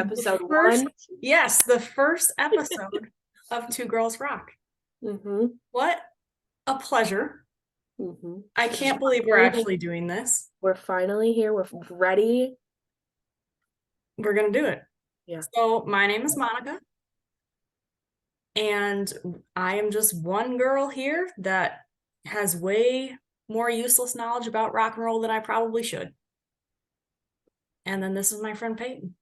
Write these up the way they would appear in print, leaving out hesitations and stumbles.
Episode one. Yes, the first episode of Two Girls Rock. What a pleasure. I can't believe we're actually doing this. We're finally here. We're ready. We're going to do it. Yeah. So my name is Monica. And I am just one girl here that has way more useless knowledge about rock and roll than I probably should. And then this is my friend Payton.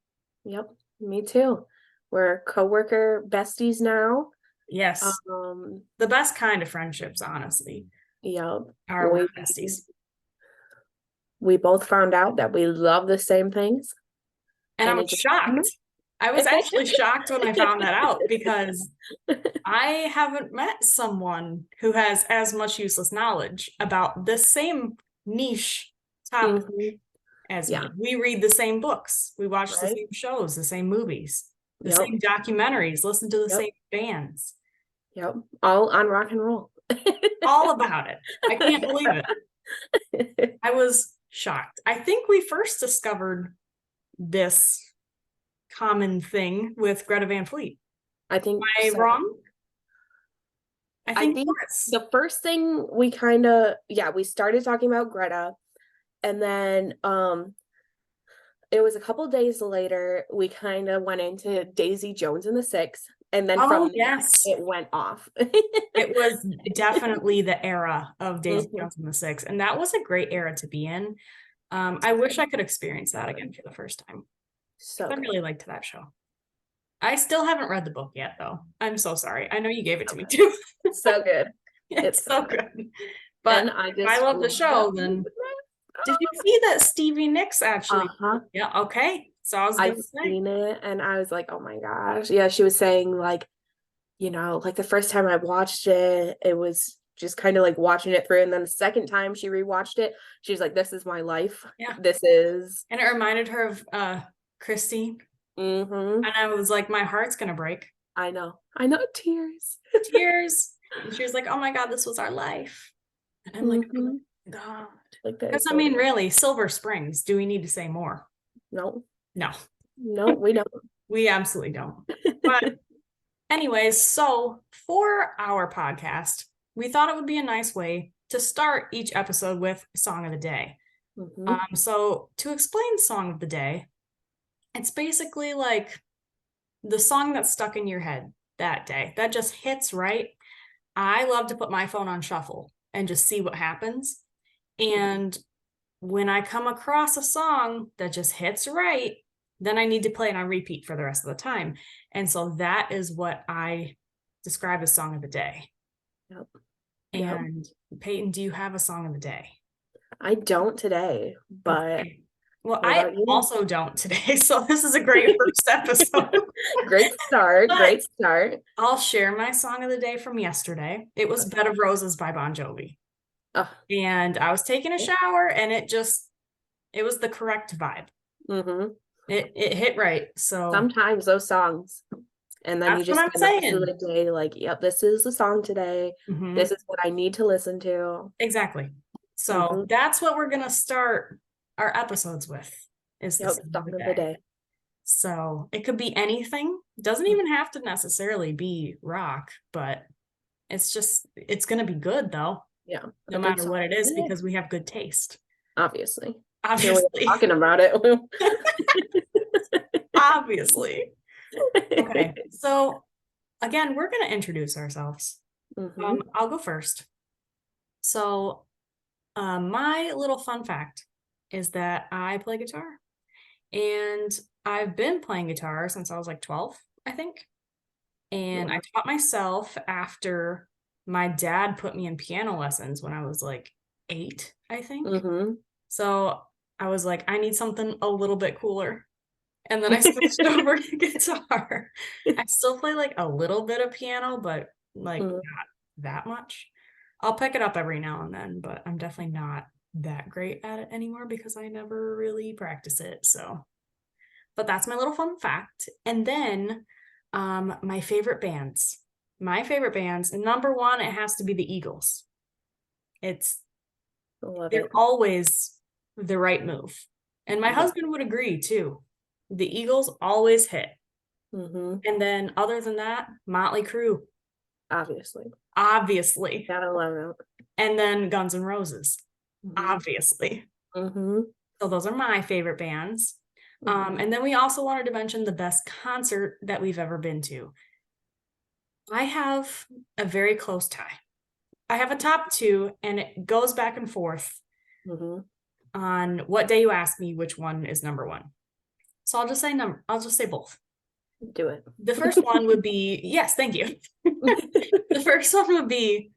Yep, me too. We're coworker besties now. Yes. The best kind of friendships, honestly. Yep. Are work besties. We both found out that we love the same things. And I'm shocked. I was actually shocked when I found that out because I haven't met someone who has as much useless knowledge about the same niche topic as me. We read the same books. We watch the same shows, the same movies, the same documentaries, listen to the same bands. Yep. All on rock and roll. All about it. I can't believe it. I was shocked. I think we first discovered this common thing with Greta Van Fleet. I think. Am I wrong? I think the first thing we we started talking about Greta, and then it was a couple days later we kind of went into Daisy Jones and the Six, and then from there, it went off. It was definitely the era of Daisy Jones and the Six, and that was a great era to be in. I wish I could experience that again for the first time. I really liked that show. I still haven't read the book yet, though. I'm so sorry. I know you gave it to me too. It's so good. It's so good. But if I love the show, then did you see that Stevie Nicks actually? Yeah, okay. So I've seen it and I was like, oh my gosh. Yeah, she was saying like the first time I watched it, it was just kind of like watching it through, and then the second time she rewatched it, she was like, this is my life. Yeah. This is. And it reminded her of Christine. And I was like, my heart's gonna break. I know. Tears. And she was like, oh my God, this was our life. And I'm like, oh my God. Because I mean, really, Silver Springs, do we need to say more? No, we don't. We absolutely don't. But anyways, so for our podcast, we thought it would be a nice way to start each episode with Song of the Day. So to explain Song of the Day, it's basically like the song that's stuck in your head that day, that just hits right. I love to put my phone on shuffle and just see what happens. And when I come across a song that just hits right, then I need to play it on repeat for the rest of the time. And so that is what I describe as Song of the Day. And Payton, do you have a Song of the Day? I don't today, but... Okay. Well, I also don't today, so this is a great first episode. Great start. I'll share my Song of the Day from yesterday. It was Bed of Roses by Bon Jovi. And I was taking a shower, and it was the correct vibe. It hit right. So sometimes those songs, and then you just get through the day like, yep, this is the song today. This is what I need to listen to. Exactly. So that's what we're gonna start our episodes with, is the Song of the Day. So it could be anything. It doesn't even have to necessarily be rock, but it's gonna be good though. Yeah. No matter what it is, because we have good taste. Obviously. We're talking about it. Obviously. Okay. So again, we're gonna introduce ourselves. I'll go first. So my little fun fact is that I play guitar, and I've been playing guitar since I was like 12, I think. And I taught myself after my dad put me in piano lessons when I was like 8, I think. So I was like, I need something a little bit cooler. And then I switched over to guitar. I still play like a little bit of piano, but like not that much. I'll pick it up every now and then, but I'm definitely not that great at it anymore because I never really practice it. So, but that's my little fun fact. And then my favorite bands, and number one, it has to be the Eagles. They're always the right move. And my husband would agree too. the Eagles always hit. Mm-hmm. And then other than that, Motley Crue. Obviously. Gotta love it. And then Guns N' Roses. Mm-hmm. Obviously. Mm-hmm. So those are my favorite bands. Mm-hmm. And then we also wanted to mention the best concert that we've ever been to. I have a very close tie. I have a top two, and it goes back and forth on what day you ask me which one is number one. So I'll just say both. Do it. The first one would be, yes, thank you. The first one would be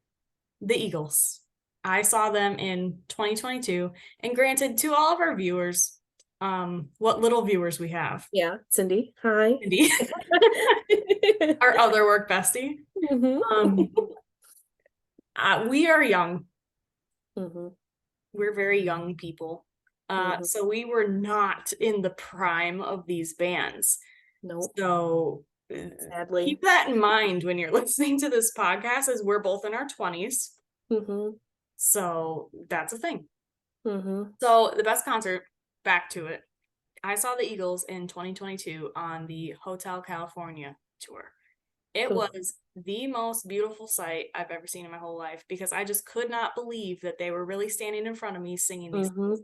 the Eagles. I saw them in 2022, and granted, to all of our viewers, what little viewers we have. Yeah, Cindy. Hi. Cindy. Our other work bestie. We are young. We're very young people. So we were not in the prime of these bands. Nope. So sadly, keep that in mind when you're listening to this podcast, as we're both in our 20s. So that's a thing. So the best concert, back to it. I saw the Eagles in 2022 on the Hotel California tour. It was the most beautiful sight I've ever seen in my whole life, because I just could not believe that they were really standing in front of me singing these songs.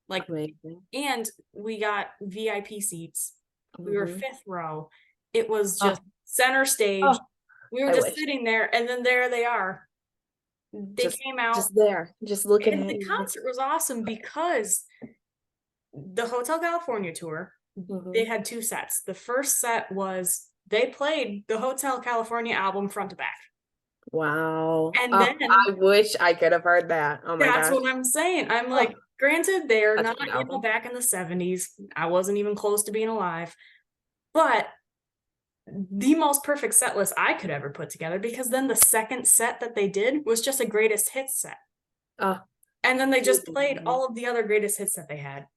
Like, amazing. And we got VIP seats. We were 5th row. It was just center stage. We were just sitting there, and then there they are. They came out just there, just looking at the concert was awesome because the Hotel California tour, they had 2 sets. The first set was they played the Hotel California album front to back. Wow. And then I wish I could have heard that. Oh my gosh. That's what I'm saying. I'm like, granted, they're not, back in the 70s. I wasn't even close to being alive. But the most perfect set list I could ever put together, because then the second set that they did was just a greatest hits set. And then they just played all of the other greatest hits that they had.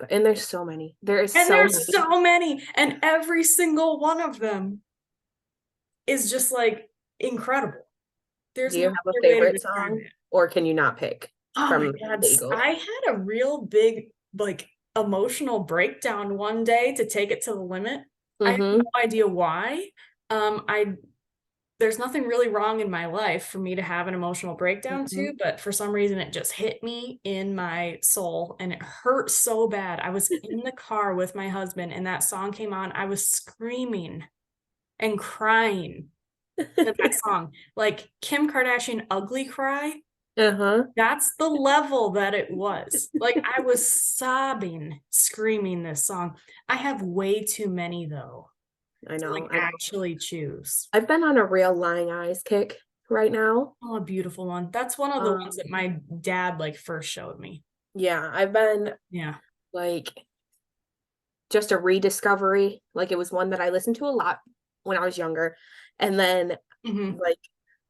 And there's so many. There's so many. And every single one of them is just like incredible. Do you have a favorite song, or can you not pick from the Eagles? I had a real big, like, emotional breakdown one day to take it to the limit. I have no idea why. There's nothing really wrong in my life for me to have an emotional breakdown to, but for some reason it just hit me in my soul and it hurt so bad. I was in the car with my husband and that song came on. I was screaming and crying at that song. Like Kim Kardashian ugly cry. That's the level that it was. Like, I was sobbing, screaming this song. I have way too many though. I know. Like, actually choose. I've been on a real Lying Eyes kick right now. Oh, a beautiful one. That's one of the ones that my dad like first showed me. Yeah, I've been like just a rediscovery. Like, it was one that I listened to a lot when I was younger, and then like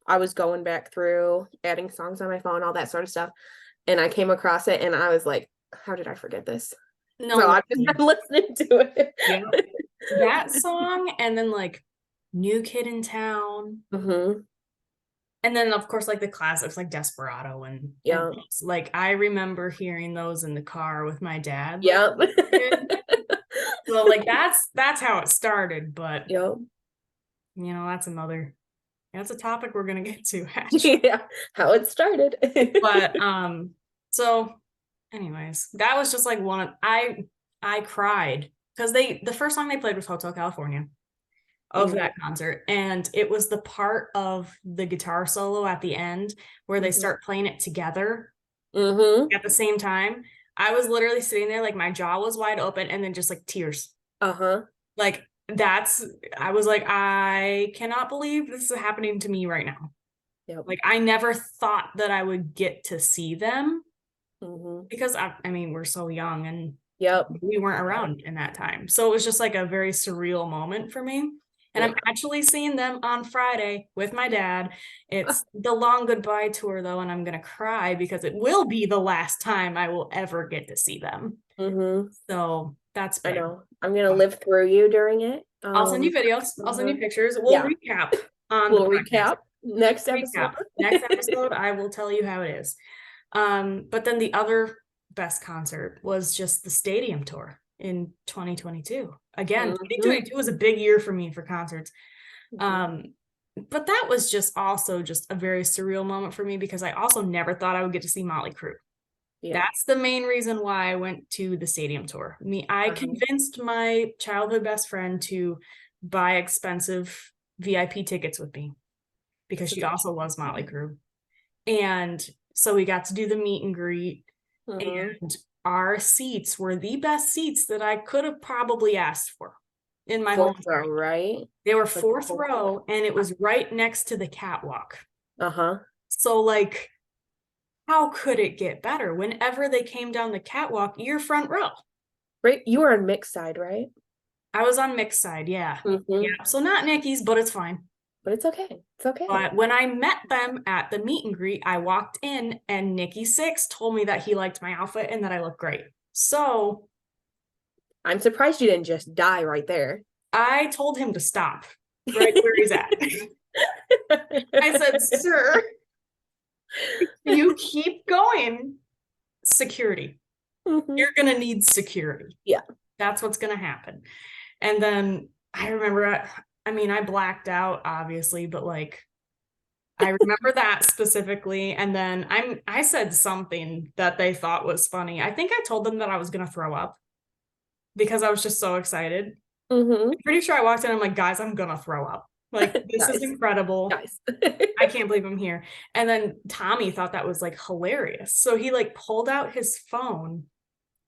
I was going back through, adding songs on my phone, all that sort of stuff, and I came across it, and I was like, "How did I forget this?" No, so I've just been listening to it. Yeah. That song, and then like New Kid in Town, and then of course like the classics like Desperado and like I remember hearing those in the car with my dad. So like that's how it started, but you know, that's a topic we're gonna get to actually. Yeah, how it started. But so anyways, that was just like one of I cried because the first song they played was Hotel California of that concert, and it was the part of the guitar solo at the end where they start playing it together at the same time. I was literally sitting there like my jaw was wide open and then just like tears. Like I was like, I cannot believe this is happening to me right now. Like, I never thought that I would get to see them because I mean, we're so young and we weren't around in that time. So it was just like a very surreal moment for me. And I'm actually seeing them on Friday with my dad. It's the Long Goodbye tour though, and I'm going to cry because it will be the last time I will ever get to see them. So that's big. I know. I'm going to live through you during it. I'll send you videos. I'll send you pictures. We'll recap on the recap next episode. Next episode, I will tell you how it is. But then the other best concert was just the stadium tour. in 2022. Again, 2022 was a big year for me for concerts. But that was just also just a very surreal moment for me because I also never thought I would get to see Motley Crue. Yeah. That's the main reason why I went to the stadium tour. I convinced my childhood best friend to buy expensive VIP tickets with me because she also loves Motley Crue. And so we got to do the meet and greet, and our seats were the best seats that I could have probably asked for in my home. Fourth row, right? They were fourth row, and it was right next to the catwalk. So like, how could it get better? Whenever they came down the catwalk, you're front row. Right, you were on mixed side, right? I was on mixed side, yeah. Yeah, so not Nikki's, but it's fine. But it's okay. It's okay. But when I met them at the meet and greet, I walked in and Nikki Six told me that he liked my outfit and that I looked great. So I'm surprised you didn't just die right there. I told him to stop right where he's at. I said, sir, you keep going. Security. You're going to need security. Yeah. That's what's going to happen. And then I remember, I blacked out, obviously, but like, I remember that specifically. And then I said something that they thought was funny. I think I told them that I was going to throw up because I was just so excited. I'm pretty sure I walked in and I'm like, guys, I'm going to throw up. Like, this is incredible. I can't believe I'm here. And then Tommy thought that was like hilarious. So he like pulled out his phone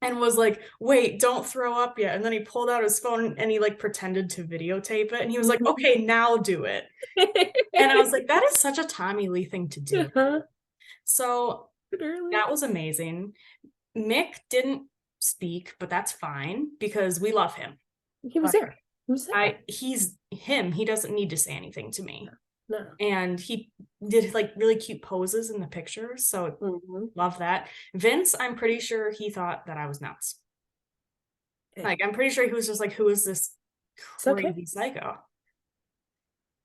and was like, wait, don't throw up yet. And then he pulled out his phone and he like pretended to videotape it. And he was like, okay, now do it. And I was like, that is such a Tommy Lee thing to do. So that was amazing. Mick didn't speak, but that's fine because we love him. He was there. He's him. He doesn't need to say anything to me. No. And he did like really cute poses in the pictures. So love that. Vince, I'm pretty sure he thought that I was nuts. Like, I'm pretty sure he was just like, who is this crazy psycho?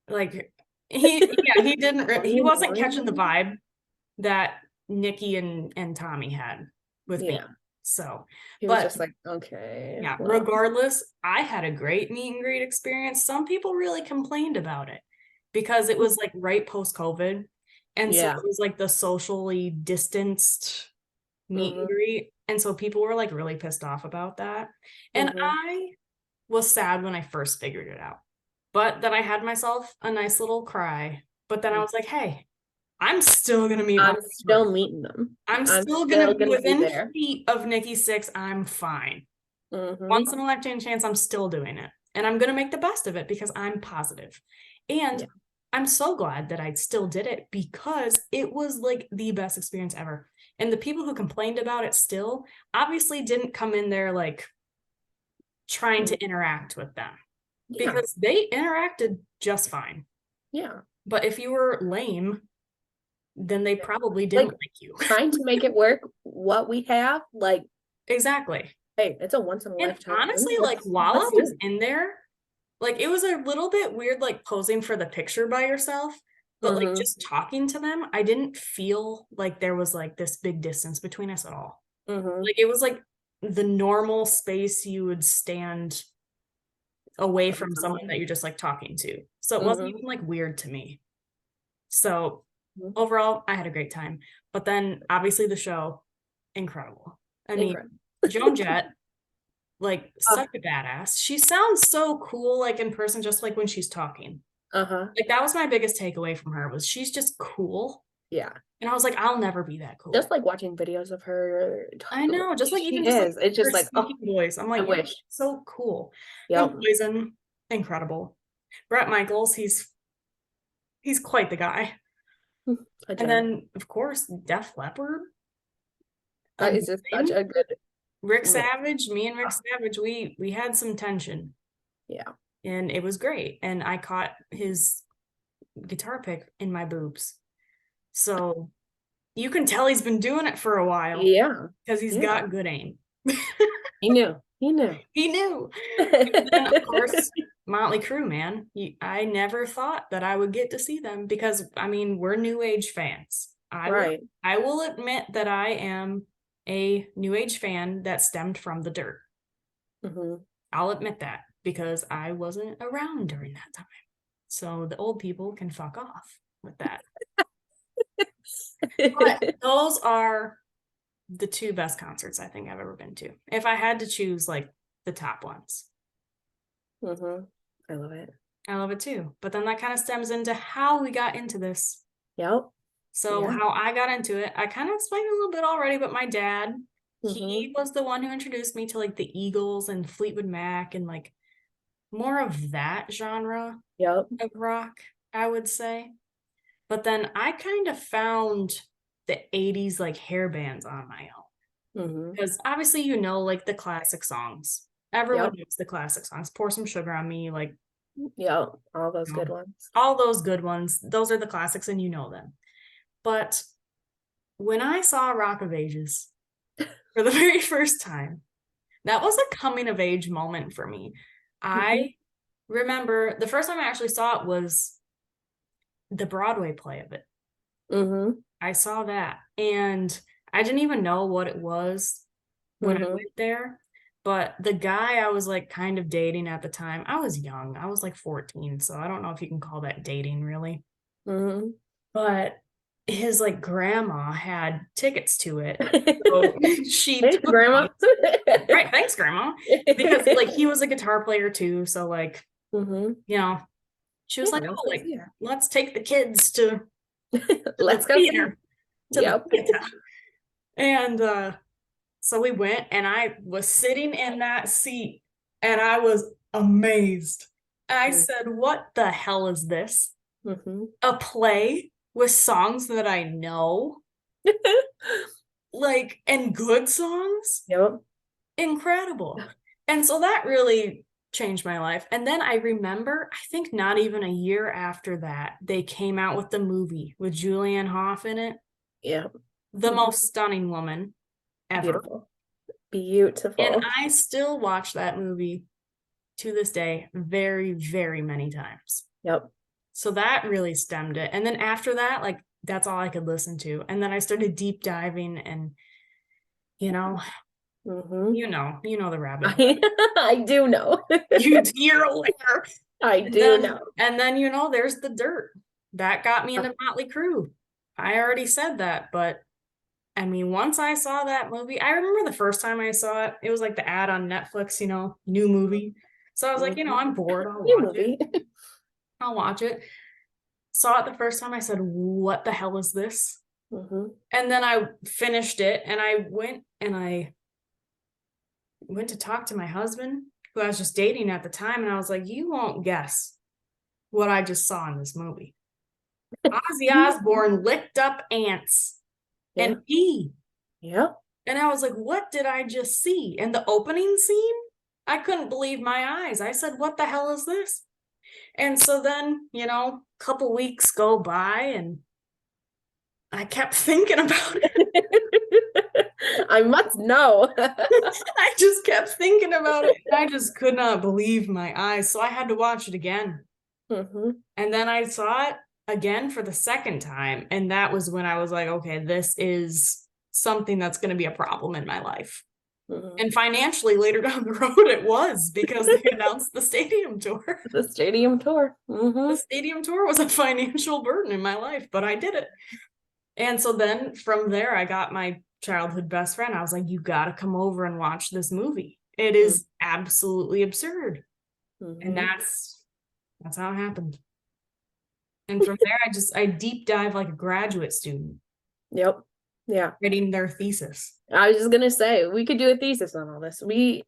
Like, he wasn't catching the vibe that Nikki and Tommy had with me. So he was just like, okay. Yeah, well. Regardless, I had a great meet and greet experience. Some people really complained about it because it was like right post-COVID. And so it was like the socially distanced meet and greet. And so people were like really pissed off about that. And I was sad when I first figured it out. But then I had myself a nice little cry. But then I was like, hey, I'm still going to meet them. I'm still meeting them. I'm still going to be within feet of Nikki Six. I'm fine. Once in a lifetime chance, I'm still doing it. And I'm going to make the best of it because I'm positive. And I'm so glad that I still did it because it was like the best experience ever. And the people who complained about it still obviously didn't come in there like trying to interact with them because they interacted just fine. Yeah. But if you were lame, then they probably didn't like you. Trying to make it work, what we have, like. Exactly. Hey, it's a once in a lifetime. Honestly, like while I was in there, like it was a little bit weird, like posing for the picture by yourself, but like just talking to them, I didn't feel like there was like this big distance between us at all. Like it was like the normal space you would stand away from someone that you're just like talking to. So it wasn't even like weird to me. So overall, I had a great time. But then obviously the show, incredible. I mean, Joan Jett, like such a badass. She sounds so cool, like in person, just like when she's talking. Like that was my biggest takeaway from her was she's just cool. Yeah. And I was like, I'll never be that cool. Just like watching videos of her. I know, just like even just like, it's just like voice. I'm like, I wish. So cool. Yeah. Poison, incredible. Bret Michaels, he's quite the guy. And then of course, Def Leppard. That is just such a good Rick Savage, me and Rick Savage, we had some tension. Yeah. And it was great. And I caught his guitar pick in my boobs. So you can tell he's been doing it for a while. Yeah. Because he's got good aim. He knew. And then, of course, Motley Crue, man. I never thought that I would get to see them because, I mean, we're New Age fans. I will admit that I am a New Age fan that stemmed from the dirt. I'll admit that because I wasn't around during that time. So the old people can fuck off with that. But those are the two best concerts I think I've ever been to. If I had to choose like the top ones. I love it. I love it too. But then that kind of stems into how we got into this. Yep. So how I got into it, I kind of explained a little bit already, but my dad, he Mm-hmm. was the one who introduced me to like the Eagles and Fleetwood Mac and like more of that genre Yep. of rock, I would say. But then I kind of found the 80s like hair bands on my own. Because obviously, you know, like the classic songs. Everyone knows the classic songs. Pour Some Sugar on Me, like, Yep. All those you know, good ones. all those good ones. Those are the classics, and you know them. But when I saw Rock of Ages for the very first time, that was a coming of age moment for me. I remember the first time I actually saw it was the Broadway play of it. I saw that, and I didn't even know what it was when I went there. But the guy I was like kind of dating at the time, I was young. I was like 14, so I don't know if you can call that dating really. But his like grandma had tickets to it. So she Thanks, took Grandma. me. Right, thanks, Grandma. Because like he was a guitar player too. So like, you know, she was like, oh, like, let's take the kids to Let's the go theater. To the Yep. theater. And so we went, and I was sitting in that seat, and I was amazed. I said, what the hell is this? A play with songs that I know? Like, and good songs? Yep. Incredible. And so that really changed my life. And then I remember, I think not even a year after that, they came out with the movie with Julianne Hough in it. Yeah. The most stunning woman ever. Beautiful. And I still watch that movie to this day very, very many times. Yep. So that really stemmed it. And then after that, like that's all I could listen to. And then I started deep diving and you know, you know the rabbit hole. I do know. You're aware. I do know. And then you know, there's the dirt. That got me into Motley Crue. I already said that, but I mean, once I saw that movie, I remember the first time I saw it, it was like the ad on Netflix, you know, new movie. So I was like, you know, I'm bored. I'll watch it. I'll watch it. Saw it the first time. I said, what the hell is this? And then I finished it, and I went to talk to my husband, who I was just dating at the time. And I was like, you won't guess what I just saw in this movie. Ozzy Osbourne licked up ants and pee. Yeah. And I was like, what did I just see? And the opening scene, I couldn't believe my eyes. I said, what the hell is this? And so then, you know, a couple weeks go by, and I kept thinking about it. I must know. I just kept thinking about it. I just could not believe my eyes. So I had to watch it again. And then I saw it again for the second time. And that was when I was like, okay, this is something that's going to be a problem in my life. And financially later down the road, it was, because they announced the stadium tour. The stadium tour. The stadium tour was a financial burden in my life, but I did it. And so then from there, I got my childhood best friend. I was like, you got to come over and watch this movie. It is absolutely absurd. And that's how it happened. And from there, I deep dive like a graduate student. Yep. Yeah. Writing their thesis. I was just gonna say we could do a thesis on all this. I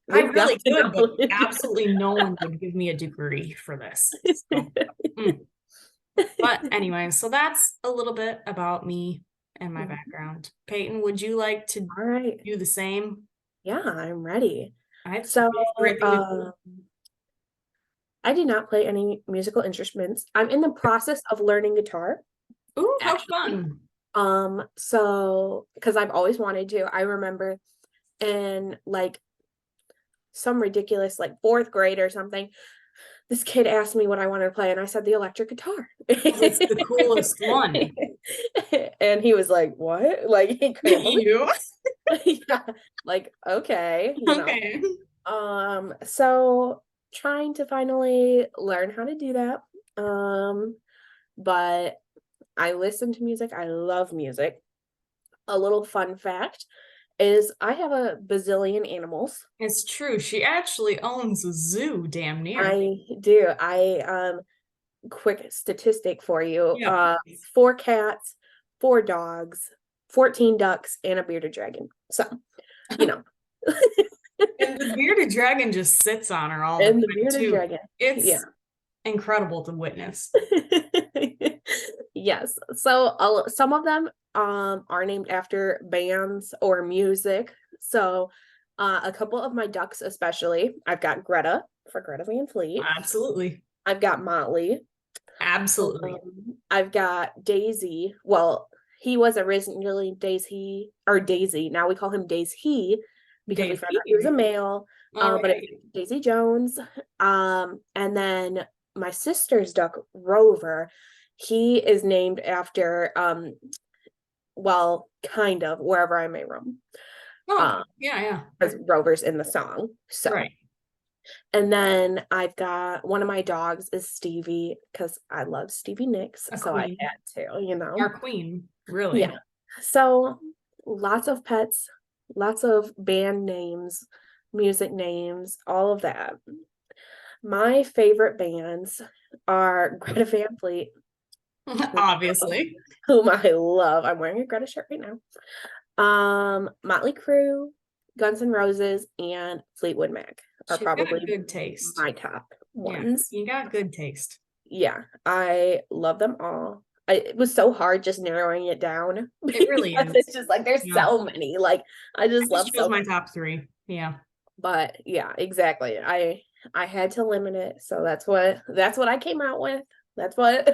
really could, but absolutely no one would give me a degree for this. So, But anyway, so that's a little bit about me and my background. Payton, would you like to do the same? Yeah, I'm ready. I did not play any musical instruments. I'm in the process of learning guitar. Ooh, how fun. So because I've always wanted to. I remember in like some ridiculous like 4th grade or something, this kid asked me what I wanted to play, and I said the electric guitar. It's the coolest one. And he was like, what? Like he couldn't believe you? Yeah, like okay, you okay. So trying to finally learn how to do that. But I listen to music. I love music. A little fun fact is I have a bazillion animals. It's true. She actually owns a zoo, damn near. I do. Quick statistic for you. Yeah. 4 cats, 4 dogs, 14 ducks, and a bearded dragon. So, you know. And the bearded dragon just sits on her all the And the time bearded too. dragon. Yeah. It's incredible to witness. Yes. So some of them are named after bands or music. So a couple of my ducks, especially, I've got Greta for Greta Van Fleet. Absolutely. I've got Motley. Absolutely. I've got Daisy. Well, he was originally Daisy or Daisy. Now we call him Daisy because we found out he was a male. But it's Daisy Jones. And then my sister's duck, Rover, he is named after well, kind of wherever I may roam. Oh, yeah. Because Rover's in the song. So right. And then I've got one of my dogs is Stevie because I love Stevie Nicks. So I had to, Our queen, really. Yeah. So lots of pets, lots of band names, music names, all of that. My favorite bands are Greta Van Fleet, obviously, whom I love. I'm wearing a Greta shirt right now. Motley Crue, Guns N' Roses, and Fleetwood Mac are probably good taste. my top ones. Yeah, you got good taste. Yeah, I love them all. It was so hard just narrowing it down. It really is. It's just like there's so many. Like I just love chose my top 3. Yeah. But yeah, exactly. I had to limit it, so that's what I came out with. That's what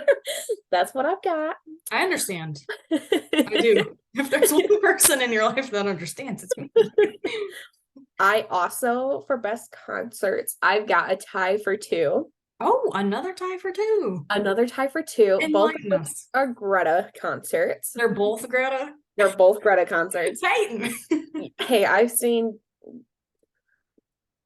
I've got. I understand. I do. If there's one person in your life that understands, it's me. I also, for best concerts, I've got a tie for 2. Oh, another tie for 2. Another tie for 2. Both are Greta concerts. They're both Greta? They're both Greta concerts. Payton. Hey,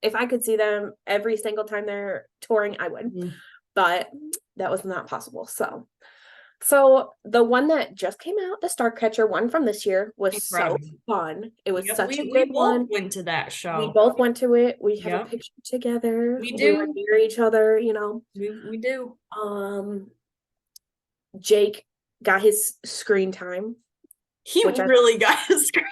if I could see them every single time they're touring, I would. Mm-hmm. But that was not possible. So the one that just came out, the Starcatcher one from this year, was so fun. It was such a good one. We both went to that show. We both went to it. We have a picture together. We were near each other, We do. Jake got his screen time. He really got his screen.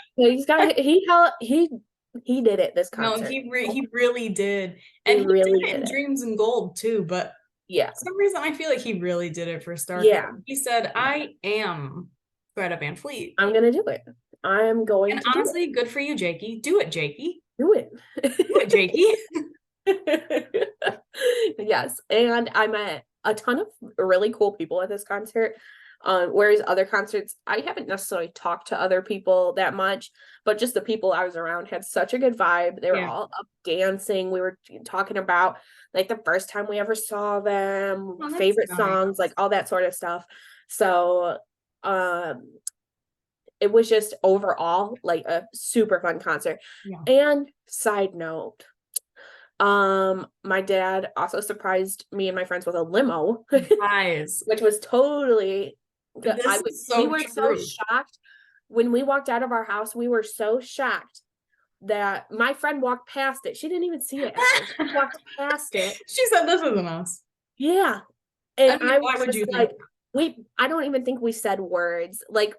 He did it this concert. No, he really did. And he really did it in Dreams and Gold too, but yeah. For some reason I feel like he really did it for Star. Yeah. He said, I am Greta Van Fleet. I'm gonna do it. I'm going to honestly, good for you, Jakey. Do it, Jakey. Do it. Do it, Jakey. Yes. And I met a ton of really cool people at this concert. Whereas other concerts, I haven't necessarily talked to other people that much, but just the people I was around had such a good vibe. They were all up dancing. We were talking about like the first time we ever saw them, favorite songs, like all that sort of stuff. So it was just overall like a super fun concert. Yeah. And side note, my dad also surprised me and my friends with a limo. Nice. Which was totally we were so shocked when we walked out of our house. We were so shocked that my friend walked past it. She didn't even see it. She walked past it. She said, "This isn't us." Yeah, and I was just like, I don't even think we said words. Like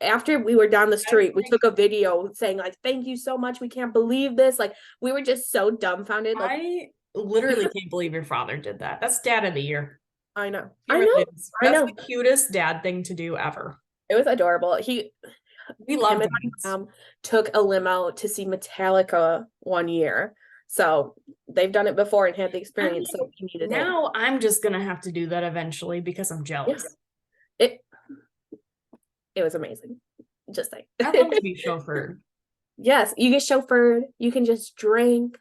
after we were down the street, we took a video saying like, "Thank you so much. We can't believe this." Like we were just so dumbfounded. Like, I literally can't believe your father did that. That's Dad of the Year. I know. That's the cutest dad thing to do ever. It was adorable. We loved him. And my mom took a limo to see Metallica one year. So they've done it before and had the experience. So he needed it. Now I'm just gonna have to do that eventually because I'm jealous. Yeah. It was amazing. Just like I love to be chauffeured. Yes, you get chauffeured. You can just drink.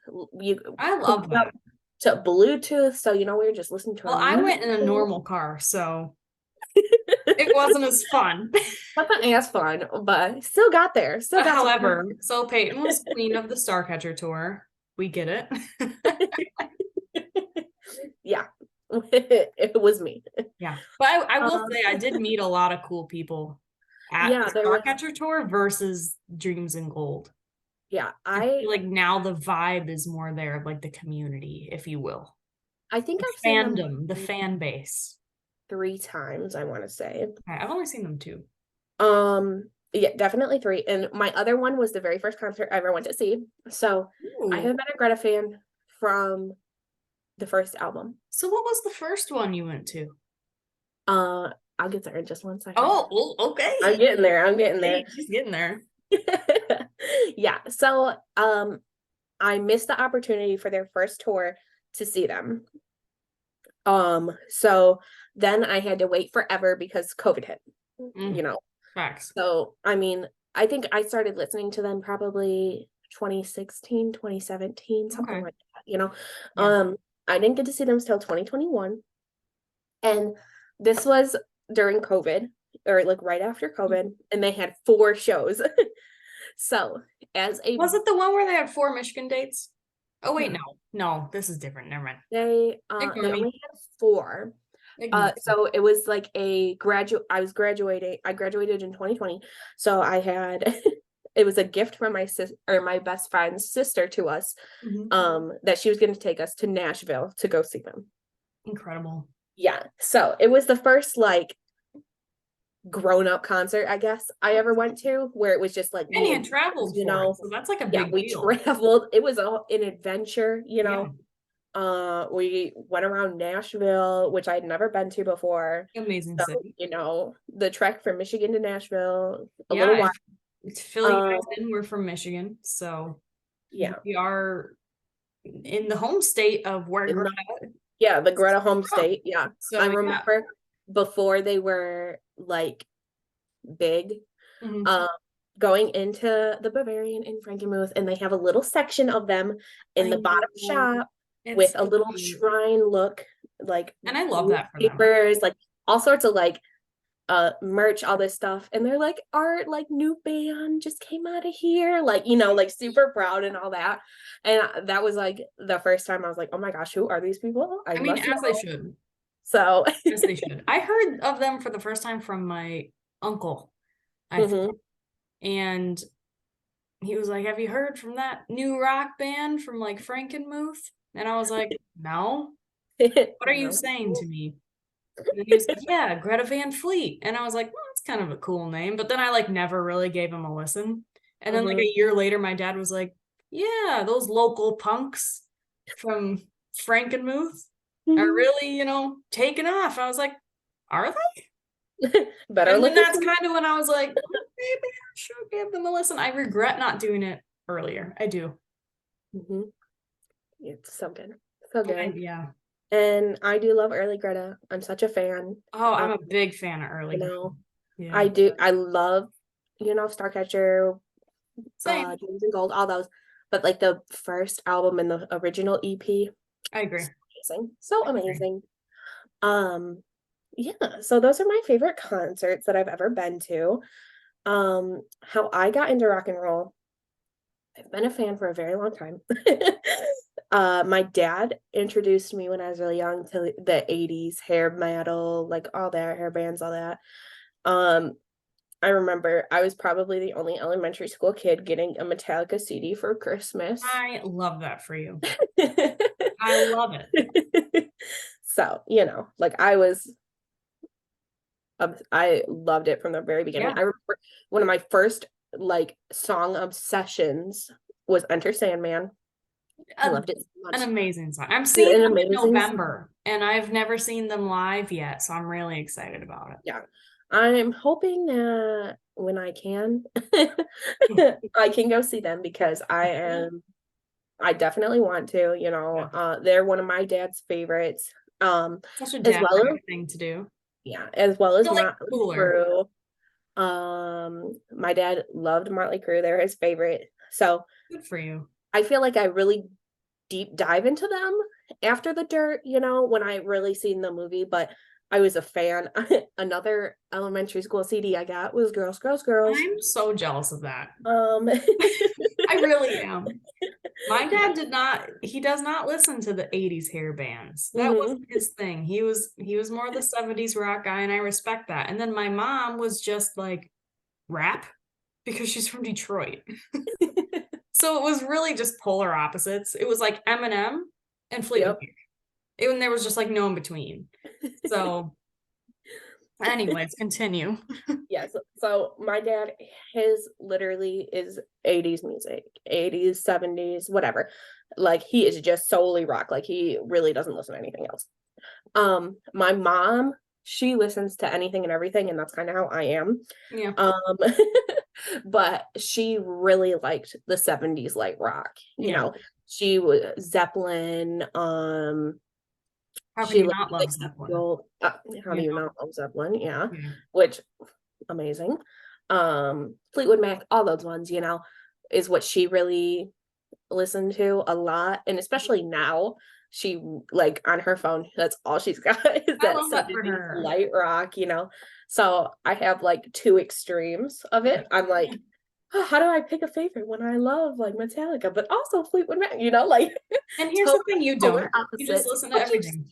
I love that. To Bluetooth, so we were just listening to. Well, I went in a normal car, so it wasn't as fun. Wasn't as fun, but still got there. However, so Payton was queen of the Starcatcher tour. We get it. Yeah, it was me. Yeah. But I will say I did meet a lot of cool people at Yeah, the there was, Starcatcher tour versus Dreams and Gold. yeah, I feel like now the vibe is more there of like the community, if you will. I think The I've seen them fandom, the fan base. 3 times, I want to say. Okay, I've only seen them two. Yeah, definitely 3. And my other one was the very first concert I ever went to see. So I Ooh. have been a Greta fan from the first album. So what was the first one you went to? Uh, I'll get there in just 1 second. Oh, okay. I'm getting there. I'm getting there. Hey, she's getting there. Yeah. So I missed the opportunity for their first tour to see them. So then I had to wait forever because COVID hit, Mm, you know. facts. So I mean, I think I started listening to them probably 2016, 2017, something Okay. like that, you know. Yeah. I didn't get to see them till 2021. And this was during COVID, or like right after COVID, and they had 4 shows. So as a Was it the one where they had 4 Michigan dates? Oh wait, no, no. No, this is different. Never mind. they Ignore me. only had 4. Ignore me. So it was like a graduate. I was graduating. I graduated in 2020. So I had it was a gift from my sis or my best friend's sister to us, that she was going to take us to Nashville to go see them. Incredible. Yeah. So it was the first like grown up concert, I guess, I ever went to where it was just like And me you and had traveled you for it, know. so that's like a Yeah, big we deal. traveled. It was an adventure, you Yeah. know. We went around Nashville, which I'd never been to before. Amazing So, city. you know, the trek from Michigan to Nashville, a little Yeah, while. to fill you Um, guys in, we're from Michigan, so yeah. we are in the home state of where And Greta yeah, the Greta home is from. state. Yeah. I So yeah. remember before they were like big, Mhm. um, going into the Bavarian in Frankenmuth, and they have a little section of them in I the bottom know. shop with It's a so little cute. shrine look, like And I love that for them. newspapers, like all sorts of like merch, all this stuff. And they're like, our like new band just came out of here, like, you know, like super proud and all that. And that was like the first time I was like, oh my gosh, who are these people? I I mean, must as they know. should. So As they should. I heard of them for the first time from my uncle, I think. mhm. And he was like, "Have you heard from that new rock band from like Frankenmuth?" And I was like, "No. What are you No. saying to me?" And then he was like, "Yeah, Greta Van Fleet." And I was like, "Well, that's kind of a cool name." But then I like never really gave him a listen. And then like Mhm. a year later, my dad was like, "Yeah, those local punks from Frankenmuth are Mhm. really, taking off." I was like, "Are they?" Better And then look that's into kind of when I was like, maybe I should give them a listen. I regret not doing it earlier. I do. it. Mhm. It's so good. So good. Yeah. And I do love early Greta. I'm such a fan. Oh, Um, I'm a big fan of early you grade. know, Yeah. I do. I love, Starcatcher, Same. Dreams and Gold, all those. But like the first album and the original EP, I agree. amazing. So I agree. amazing. Um, yeah, so those are my favorite concerts that I've ever been to. How I got into rock and roll, I've been a fan for a very long time. My dad introduced me when I was really young to the 80s hair metal, like all that hair bands, all that. Um, I remember I was probably the only elementary school kid getting a Metallica CD for Christmas. I love that for you. I love it. So, like I loved it from the very beginning. Yeah. I remember one of my first like song obsessions was Enter Sandman. I A- loved it so an much. amazing song. I'm It's seeing an them in amazing song. November, and I've never seen them live yet, so I'm really excited about it. Yeah. I'm hoping that when I can, I can go see them because I definitely want to, they're one of my dad's favorites. Such a As dad well as thing to do. yeah, as well as But like Motley cooler. Crue. My dad loved Motley Crue. They're his favorite. So Good for you. I feel like I really deep dive into them after the dirt, when I really seen the movie, but I was a fan. Another elementary school CD I got was Girls, Girls, Girls. I'm so jealous of that. Um I really am. My dad he does not listen to the 80s hair bands. That wasn't his thing. He was more the 70s rock guy, and I respect that. And then my mom was just like rap because she's from Detroit. So it was really just polar opposites. It was like Eminem and Fleetwood Mac. And there was just like no in between. So anyways, continue. Yes. So my dad, his literally is 80s music, 80s, 70s, whatever. Like he is just solely rock. Like he really doesn't listen to anything else. My mom, she listens to anything and everything, and that's kind of how I am. Yeah. But she really liked the 70s light rock. You Yeah. know, she was Zeppelin, how can you not love Zeppelin? How do you not love Zeppelin? Yeah. Which amazing. Fleetwood Mac, all those ones, you know, is what she really listened to a lot. And especially now, she like on her phone, that's all she's got is that 70s light rock, you know. So I have like two extremes of it. I'm like, oh, how do I pick a favorite when I love like Metallica, but also Fleetwood Mac, you know, like. And here's the thing, you don't. You just listen to everything.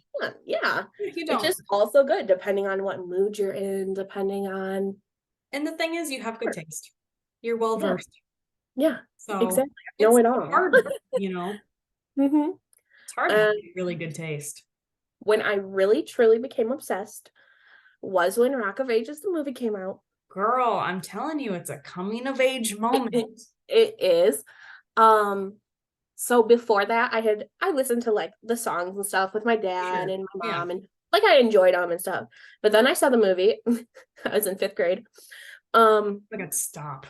Yeah. You don't. It's just also good depending on what mood you're in, depending on. And the thing is, you have good taste. You're well versed. Yeah. So exactly. Know it all. Hard, you know. It's hard to have really good taste. When I really truly became obsessed was when Rock of Ages the movie came out. Girl, I'm telling you, it's a coming of age moment. It is. So before that, I listened to like the songs and stuff with my dad and my mom, and like I enjoyed them and stuff. But then I saw the movie. I was in 5th grade. I got stop.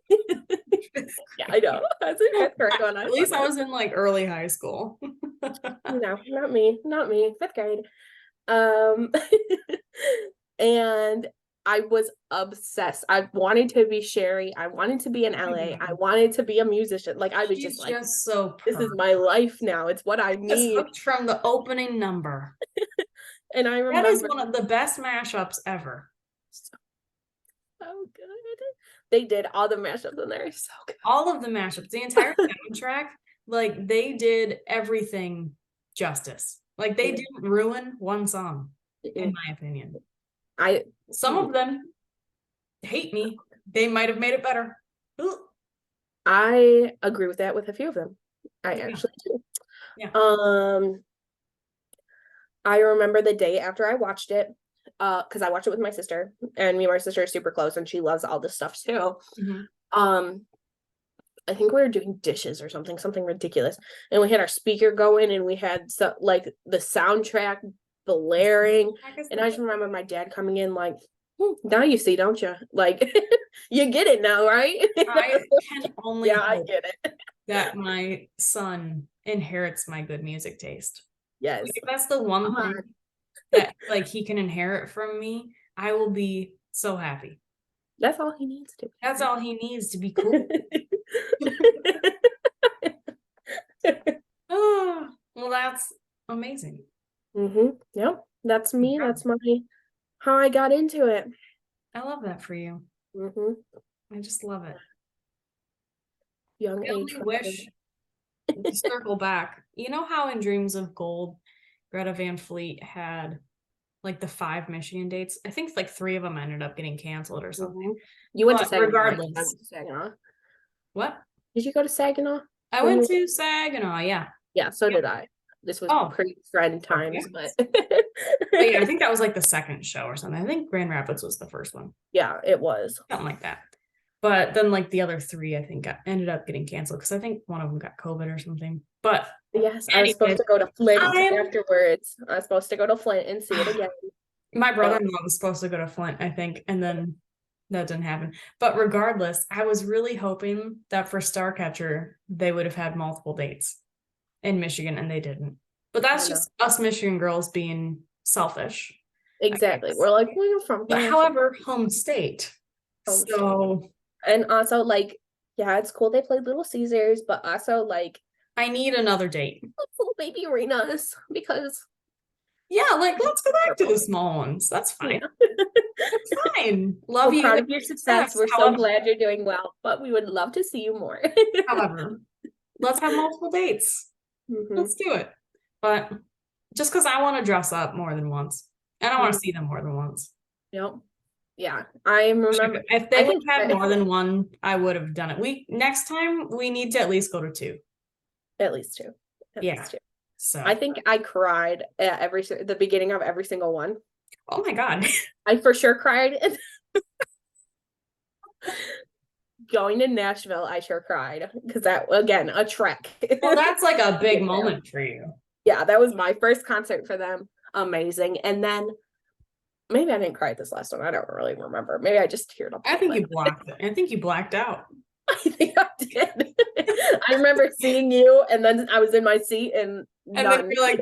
Yeah, I know. I was in 5th grade when At least I was in like early high school. No, not me. 5th grade. And I was obsessed. I wanted to be Sherry. I wanted to be in LA. I wanted to be a musician. Like I was just like, so this is my life now. It's what I need. Hooked from the opening number. And I remember that is one of the best mashups ever. So good. They did all the mashups in there. So good. All of the mashups, the entire soundtrack, like they did everything justice. Like they didn't ruin one song, in my opinion. Some of them hate me. They might have made it better. I agree with that with a few of them. I actually do. Yeah. I remember the day after I watched it, because I watched it with my sister, and me and my sister are super close, and she loves all this stuff too. I think we were doing dishes or something ridiculous, and we had our speaker going, and we had like the soundtrack blaring, and I just remember my dad coming in like, now you see, don't you? Like, you get it now, right? I can only I get it. That my son inherits my good music taste. Yes. Like, if that's the one thing that like he can inherit from me, I will be so happy. That's all he needs to be. That's all he needs to be cool. Oh, well, that's amazing. Yeah, that's me. That's how I got into it. I love that for you. I just love it. Young I only wish to circle back. You know how in Dreams of Gold, Greta Van Fleet had like the 5 Michigan dates? I think like 3 of them ended up getting canceled or something. You went to Saginaw. Regardless. Saginaw. What? Did you go to Saginaw? I went to Saginaw, yeah. Yeah, so did I. This was pre-friend times, but yeah, I think that was like the second show or something. I think Grand Rapids was the first one. Yeah, it was. Something like that. But then like the other 3, I think ended up getting canceled because I think one of them got COVID or something. But yes, I was supposed to go to Flint afterwards. I was supposed to go to Flint and see it again. My brother-in-law was supposed to go to Flint, I think, and then that didn't happen. But regardless, I was really hoping that for Starcatcher, they would have had multiple dates in Michigan, and they didn't. But that's just us Michigan girls being selfish. Exactly. We're like, we're from there. But however, home state. And also, like, yeah, it's cool they played Little Caesars, but also, like, I need another date. Little baby arenas, because like, let's go back to the small ones. That's fine. That's fine. Love you. Proud of your success. We're so glad you're doing well, but we would love to see you more. However, let's have multiple dates. Let's do it. But just because I want to dress up more than once, and I want to see them more than once. Yep. Yeah, I remember. If they would have had more than one, I would have done it. Next time we need to at least go to 2. At least 2. At least 2. So I think I cried at the beginning of every single one. Oh my God. I for sure cried. Going to Nashville, I sure cried because that, again, a trek. Well, that's like a big moment for you. Yeah, that was my first concert for them. Amazing. And then maybe I didn't cry at this last one. I don't really remember. Maybe I just teared up. I think you blocked it. I think you blacked out. I think I did. I remember seeing you, and then I was in my seat, and then you're like,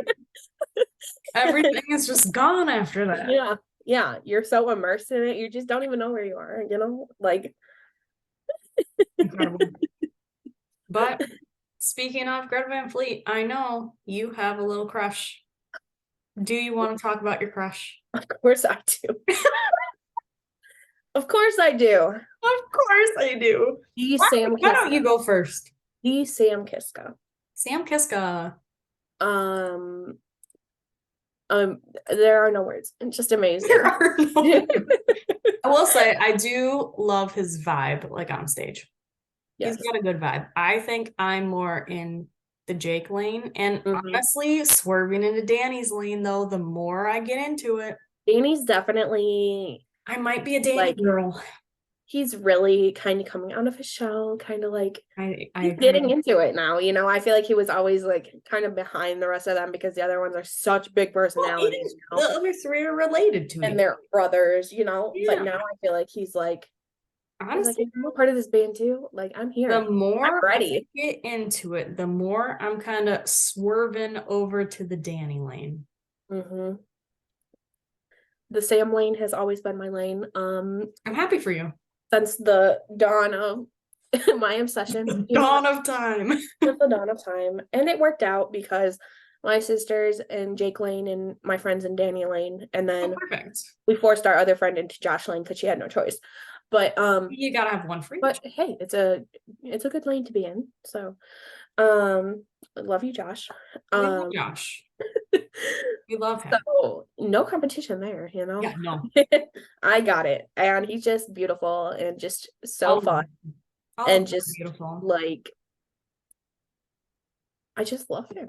everything is just gone after that. Yeah. Yeah. You're so immersed in it. You just don't even know where you are, like. Incredible. But speaking of Greta Van Fleet, I know you have a little crush. Do you want to talk about your crush? Of course I do. Of course I do. Of course I do. Sam Kiska. Why don't you go first? Sam Kiska. Sam Kiska. There are no words. It's just amazing. There are no words. I will say I do love his vibe, like on stage. Yes. He's got a good vibe. I think I'm more in the Jake lane, and honestly, swerving into Danny's lane though. The more I get into it, Danny's definitely. I might be a Danny girl. He's really kind of coming out of his shell, kind of like he's getting into it now. I feel like he was always like kind of behind the rest of them because the other ones are such big personalities. The other 3 are related to him. And they're brothers, But now I feel like he's like, honestly, I'm a part of this band too. Like, I'm here. The more I'm ready. I get into it, the more I'm kind of swerving over to the Danny lane. The Sam lane has always been my lane. I'm happy for you. Since the dawn of my obsession. Dawn of time. Since the dawn of time. And it worked out my sisters and Jake Lane and my friends in Danny Lane. And then we forced our other friend into Josh Lane because she had no choice. But you gotta have one free. But hey, it's a good lane to be in. So I love you, Josh. Josh. We love him. So no competition there, Yeah, no. I got it. And he's just beautiful and just so fun. And just beautiful. Like, I just love him,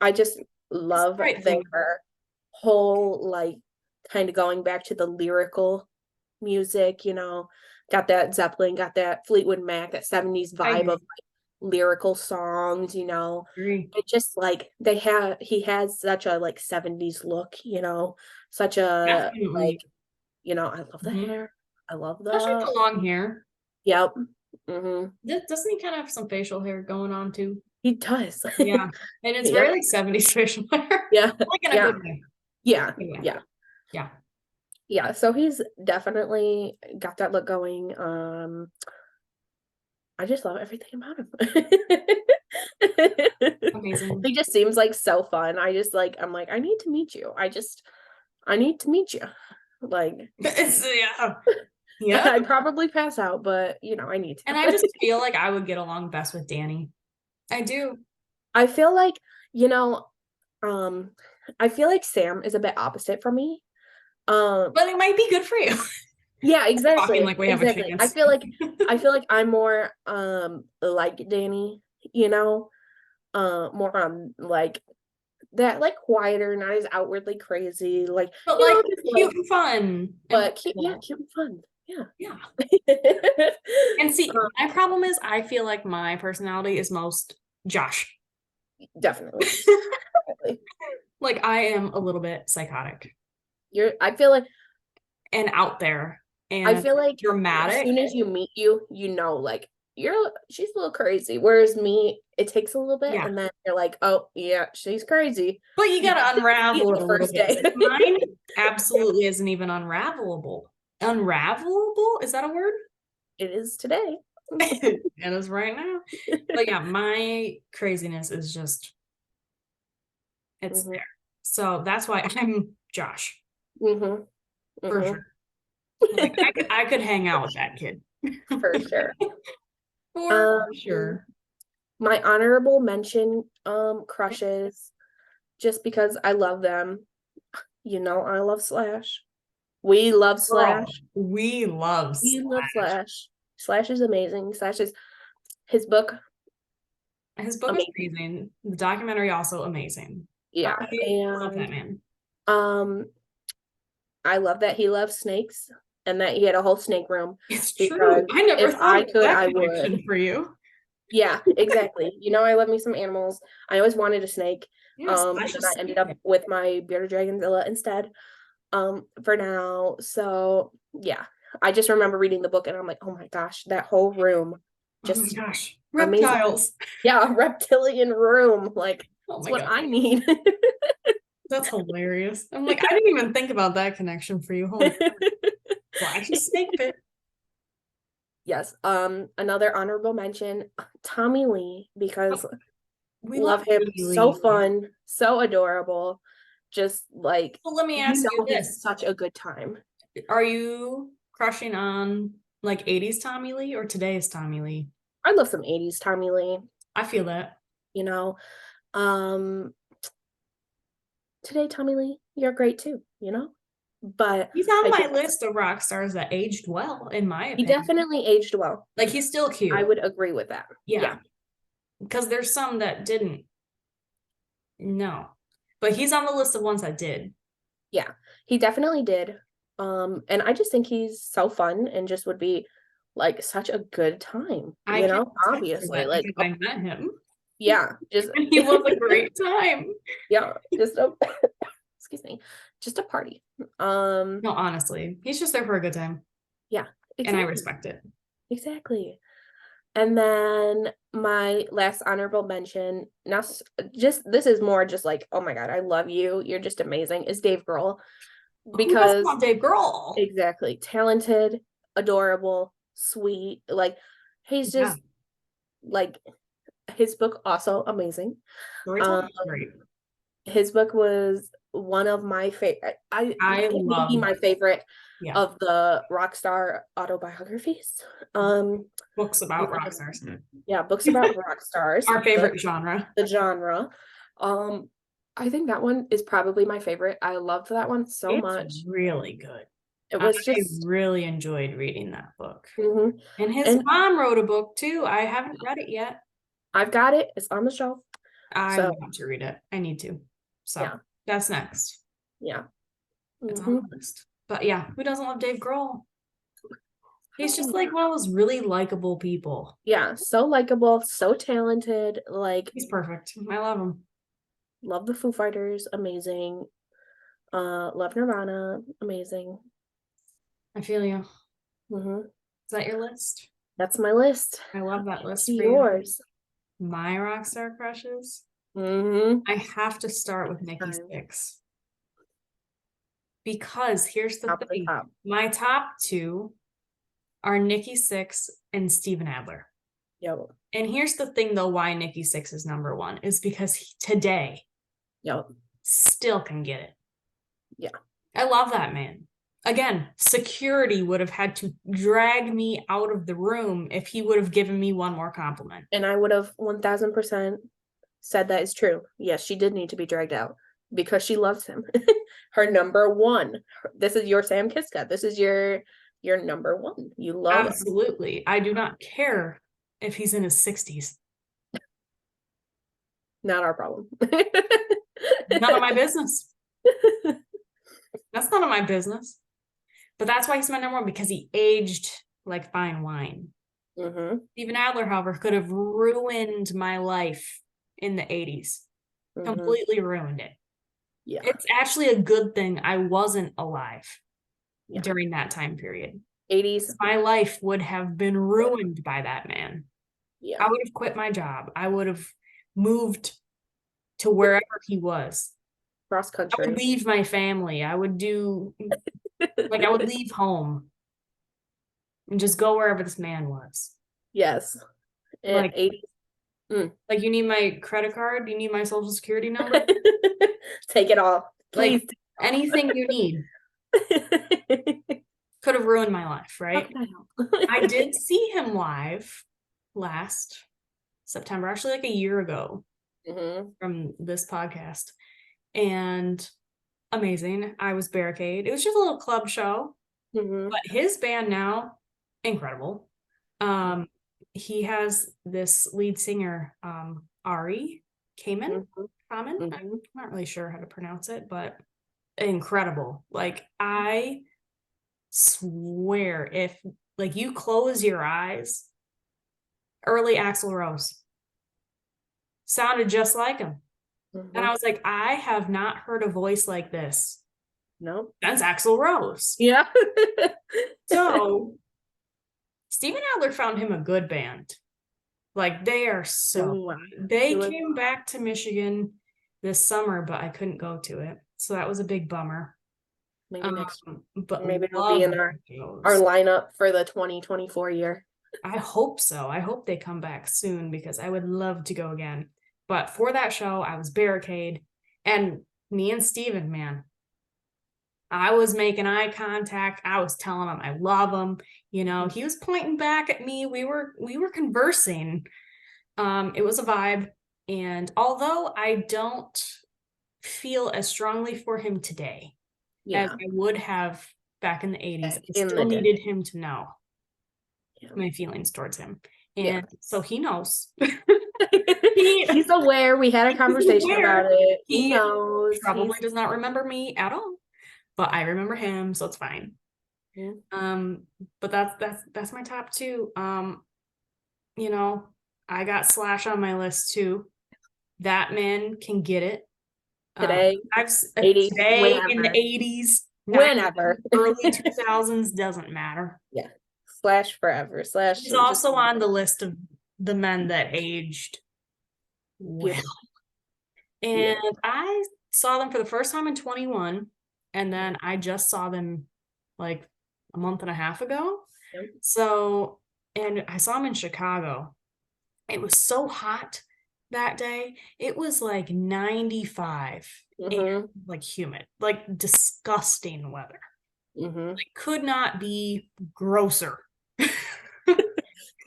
I just love their whole, like, kind of going back to the lyrical music, got that Zeppelin, got that Fleetwood Mac, that 70s vibe of like lyrical songs, it just like he has such a like 70s look, such a Definitely. like, I love the hair. I love the long hair. Yep. Doesn't he kind of have some facial hair going on too? He does. Yeah. And it's very like 70s facial hair. Yeah. Like in a good way. Yeah. Yeah. So he's definitely got that look going. I just love everything about him. Amazing. He just seems like so fun. I'm like, I need to meet you. I need to meet you. Like, yeah. I'd probably pass out, but I need to. And I just feel like I would get along best with Danny. I do. I feel like, I feel like Sam is a bit opposite from me. But it might be good for you. Yeah, exactly. Like we have a chance. I feel like I'm more like Danny, more on like that, like quieter, not as outwardly crazy, like, but like cute and fun. But cute and fun. Yeah. And see, my problem is I feel like my personality is most Josh. Definitely. Like I am a little bit psychotic. I feel like, and out there, and I feel like dramatic. As soon as you meet like she's a little crazy. Whereas me, it takes a little bit, and then you're like, oh yeah, she's crazy. But you gotta unravel it the first day. Mine absolutely isn't even unravelable. Unravelable? Is that a word? It is today. It is right now. But yeah, my craziness is just it's there. So that's why I'm Josh. For sure. Like I could hang out with that kid. For sure. For sure. My honorable mention crushes, just because I love them. I love Slash. We love Girl, Slash. we love We love Slash. Slash. Slash is amazing. Slash is his book His book is amazing. amazing. The documentary also amazing. I Yeah. love that And man. um I love that he loves snakes and that he had a whole snake room It's true. because I never if thought I of could, that I would. connection for you. Yeah, exactly. I love me some animals. I always wanted a snake. Yeah, And Slash then is I ended sweet. up with my bearded dragonzilla instead, for now. So yeah, I just remember reading the book and I'm like, oh my gosh, that whole room, Oh my just gosh. amazing. Reptiles. Yeah, a reptilian room. Like, Oh it's my what God. I need. That's hilarious. I'm like, I didn't even think about that connection for you. Holy Slash is snake pit. Yes. Another honorable mention, Tommy Lee, because We love love him. Katie So Lee. fun, so adorable. Just like Well, let me ask you he's this. such a good time. Are you crushing on like 80s Tommy Lee or today's Tommy Lee? I love some 80s Tommy Lee, I feel that. you know. Um Today, Tommy Lee, you're great too. But He's on I my just list of rock stars that aged well, in my he opinion. definitely aged well. Like he's still I cute. would agree with that. Yeah. Yeah. Because there's some that didn't. No. But he's on the list of ones that did. Yeah. He definitely did. And I just think he's so fun and just would be like such a good time, I can attest to obviously. that Like, because I met him yeah, just and he was a great time. yeah, just a excuse me, just a party. No, honestly, he's just there for a good time. Yeah, And I exactly. respect it. Exactly. And then my last honorable mention, now just this is more just like, oh my God, I love you. You're just amazing, is Dave Grohl. Who doesn't Because want Dave Grohl? exactly, talented, adorable, sweet. Like he's Yeah. just like his book also amazing. Um, Storytelling great. his book was one of my favorite. I I think maybe love, my favorite yeah, of the rock star autobiographies. Um, books about rock stars. yeah, books about rock stars, Our favorite genre. the genre. Um, I think that one is probably my favorite. I loved that one so It's much. really good. It I was just, really enjoyed reading that book. mhm. And his And mom wrote a book too. I haven't read it yet. I've got it. It's on the shelf. I So want to read it. I need to. So yeah, that's next. yeah. It's on Hmm. the list. But yeah, who doesn't love Dave Grohl? He's just like one of those really likable people. Yeah, so likable, so talented. Like, He's perfect. I love him. love the Foo Fighters, amazing. Love Nirvana, amazing. I feel you. Hmm. Is that your list? That's my list. I love that What's list for you. yours? My rock star crushes. Mm-hmm. I have to start with Nikki Time. Sixx. Because here's the Top of the thing. top. My top two are Nikki Sixx and Steven Adler. Yo. And here's the thing though, why Nikki Sixx is number one is because he today Yo. still can get it. Yeah. I love that man. Again, security would have had to drag me out of the room if he would have given me one more compliment. And I would have 1000% said that is true. Yes, she did need to be dragged out because she loves him. Her number one. This is your Sam Kiska. This is your number one. You love him. Absolutely. I do not care if he's in his 60s. Not our problem. None of my business. That's none of my business. But that's why he's my number one, because he aged like fine wine. Mm-hmm. Steven Adler, however, could have ruined my life in the 80s. Mm-hmm. Completely ruined it. Yeah. It's actually a good thing I wasn't alive Yeah. during that time period. 80s. My life would have been ruined by that man. Yeah. I would have quit my job. I would have moved to wherever he was. Cross I would country. leave my family. I would do, like, I would leave home and just go wherever this man was. Yes. And Like, 80s. like, you need my credit card? You need my social security number? Take it all. Please. Like, anything you need. Could have ruined my life, right? How can I help? I did see him live last September, actually like a year ago from this podcast. And amazing. I was Barricade. It was just a little club show. But his band now, incredible. He has this lead singer, Ari Kamen. I'm not really sure how to pronounce it, but incredible. Like, I swear, if like you close your eyes, early Axl Rose sounded just like him. And I was like, I have not heard a voice like this. Nope. That's Axl Rose. Yeah. So Steven Adler found him a good band. Like, they are so they came back to Michigan this summer, but I couldn't go to it. So that was a big bummer. Maybe next but maybe it'll be in our lineup for the 2024 year. I hope so. I hope they come back soon because I would love to go again. But for that show, I was Barricade, and me and Steven, man, I was making eye contact. I was telling him I love him. You know, he was pointing back at me. We were conversing. It was a vibe. And although I don't feel as strongly for him today as I would have back in the 80s, I still needed him to know my feelings towards him. And so he knows. He's aware. We had a conversation about it. He knows. Probably does not remember me at all, but I remember him, so it's fine. But that's my top two. You know, I got Slash on my list too. That man can get it. Today, 80s, today in the 80s, whenever, early 2000s, doesn't matter. Yeah, Slash forever. Slash. He's also on the list of the men that aged well. And I saw them for the first time in 21, and then I just saw them like a month and a half ago. So, and I saw them in Chicago. It was so hot that day. It was like 95 and like humid, like disgusting weather. Like, could not be grosser.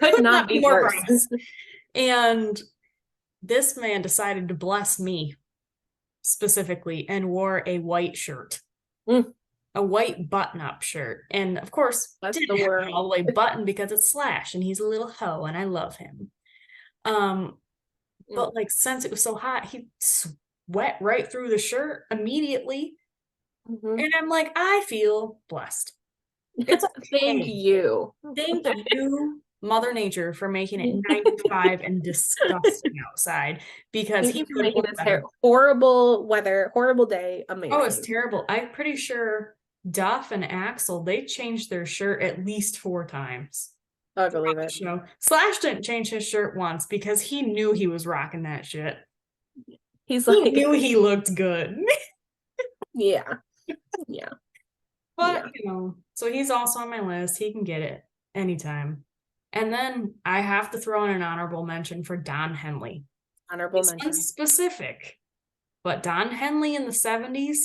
could not be more gross. And this man decided to bless me specifically and wore a white shirt. A white button-up shirt. And of course, didn't have it all the way buttoned because it's Slash and he's a little hoe and I love him. But like, since it was so hot, he sweat right through the shirt immediately. And I'm like, I feel blessed. It's okay. Thank you. Thank you, Mother Nature, for making it 95 and disgusting outside, because he could making this horrible weather, horrible day. Amazing. Oh, it's terrible. I'm pretty sure Duff and Axl, they changed their shirt at least 4 times. I believe it. Slash didn't change his shirt once because he knew he was rocking that shit. He knew he looked good. Yeah. But you know, so he's also on my list. He can get it anytime. And then I have to throw in an honorable mention for Don Henley. Honorable mention. Specific, but Don Henley in the 70s,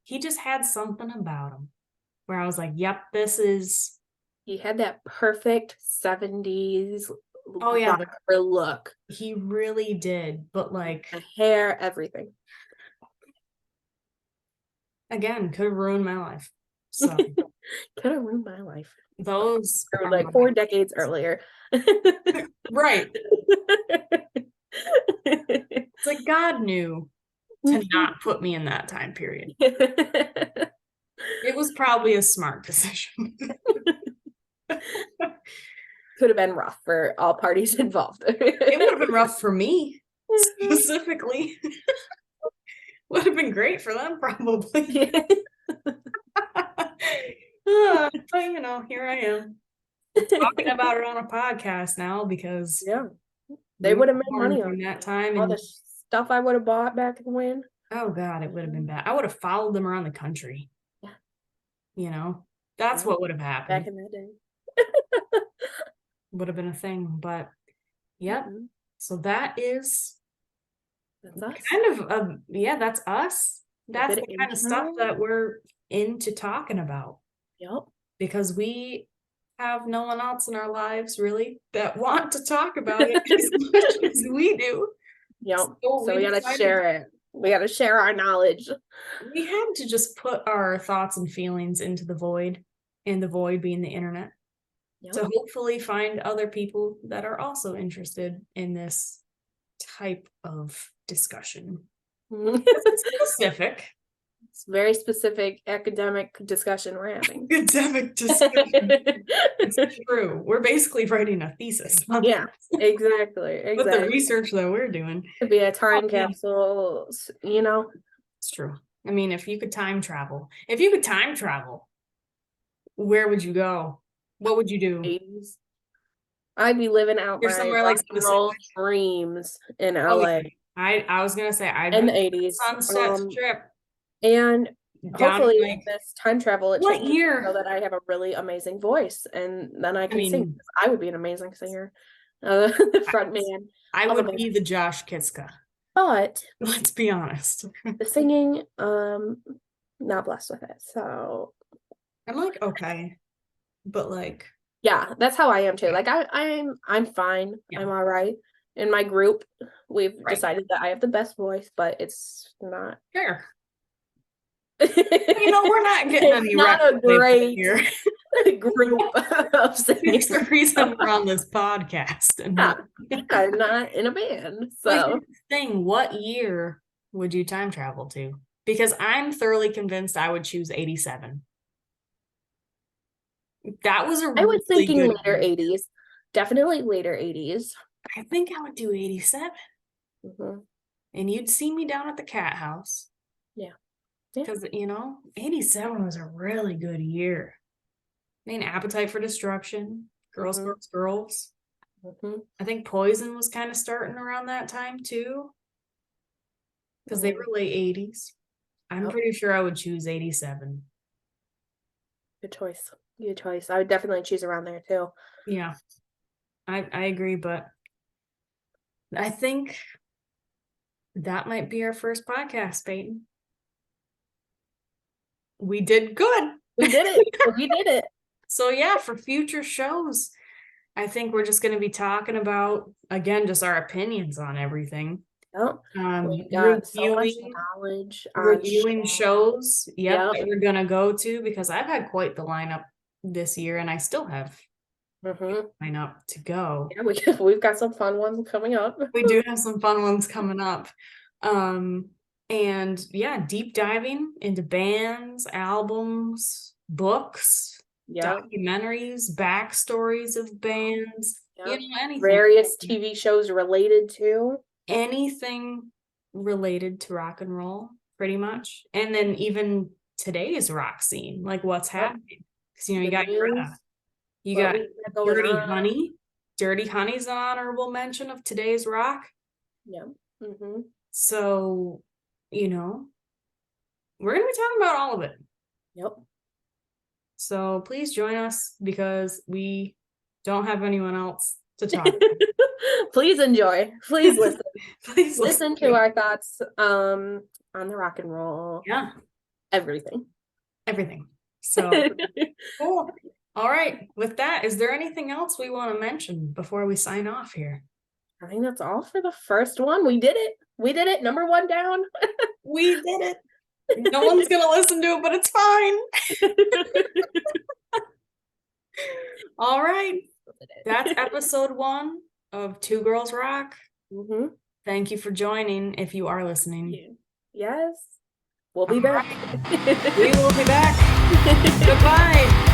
he just had something about him where I was like, yep, this is. He had that perfect 70s look. He really did. But like, the hair, everything. Again, could have ruined my life. So could have ruined my life. Those are like 4 decades earlier. Right. It's like God knew to not put me in that time period. It was probably a smart decision. Could have been rough for all parties involved. It would have been rough for me specifically. Would have been great for them, probably. But you know, here I am talking about it on a podcast now because they would have made money on that time. All the stuff I would have bought back when. Oh God, it would have been bad. I would have followed them around the country. Yeah. You know, that's what would have happened back in that day. Would have been a thing, but yep. So that is kind of that's us. That's the kind of stuff that we're into talking about. Yep. Because we have no one else in our lives really that want to talk about it as much as we do. Yep. So we gotta share it. We gotta share our knowledge. We had to just put our thoughts and feelings into the void, and the void being the internet. Yep. To hopefully find other people that are also interested in this type of discussion. It's specific. It's very specific academic discussion we're having. Academic discussion. It's true. We're basically writing a thesis. Yeah, exactly. With the research that we're doing. Could be a time capsule, you know? It's true. I mean, if you could time travel, where would you go? What would you do? 80s. I'd be living out my somewhere like dreams in LA. I was gonna say in the 80s Sunset Strip, and hopefully with this time travel it changes so that I have a really amazing voice and then I can sing. I would be an amazing singer, the front man. I would be the Josh Kitska, but let's be honest, the singing, not blessed with it. So I'm like, okay, but like, yeah, that's how I am too. Like I'm fine. Yeah. I'm all right. In my group, we've decided that I have the best voice, but it's not fair. We're not getting any not a great here. Group of singers. There's the reason we're on this podcast. And I'm not in a band. So what year would you time travel to? Because I'm thoroughly convinced I would choose 87. That was I was thinking later 80s. Definitely later 80s. I think I would do 87. Mm-hmm. And you'd see me down at the cat house. Yeah. Because, 87 was a really good year. I mean, Appetite for Destruction, Girls, Girls, Girls. Mm-hmm. I think Poison was kind of starting around that time, too. Because they were late 80s. I'm pretty sure I would choose 87. Good choice. Good choice. I would definitely choose around there, too. Yeah. I agree, but I think that might be our first podcast, Payton. We did good. We did it. We did it. So yeah, for future shows, I think we're just going to be talking about, again, just our opinions on everything. Yep. We've got so much knowledge on reviewing shows. That we're going to go to, because I've had quite the lineup this year, and I still have lineup to go. Yeah, we've got some fun ones coming up. We do have some fun ones coming up. And yeah, deep diving into bands, albums, books, documentaries, backstories of bands, anything. Various TV shows related to. Anything related to rock and roll, pretty much. And then even today's rock scene, like what's happening. Because, you got Greta. You got Dirty Honey. Dirty Honey's an honorable mention of today's rock. Yeah. Mm-hmm. So, we're going to be talking about all of it. Yep. So please join us, because we don't have anyone else to talk to. Please enjoy. Please listen. Please listen to our thoughts on the rock and roll. Yeah. Everything. So cool. All right. With that, is there anything else we want to mention before we sign off here? I think that's all for the first one. We did it. Number 1 down. We did it. No one's going to listen to it, but it's fine. All right. That's episode 1 of Two Girls Rock. Mm-hmm. Thank you for joining, if you are listening. Yes. We'll be back. We will be back. Goodbye.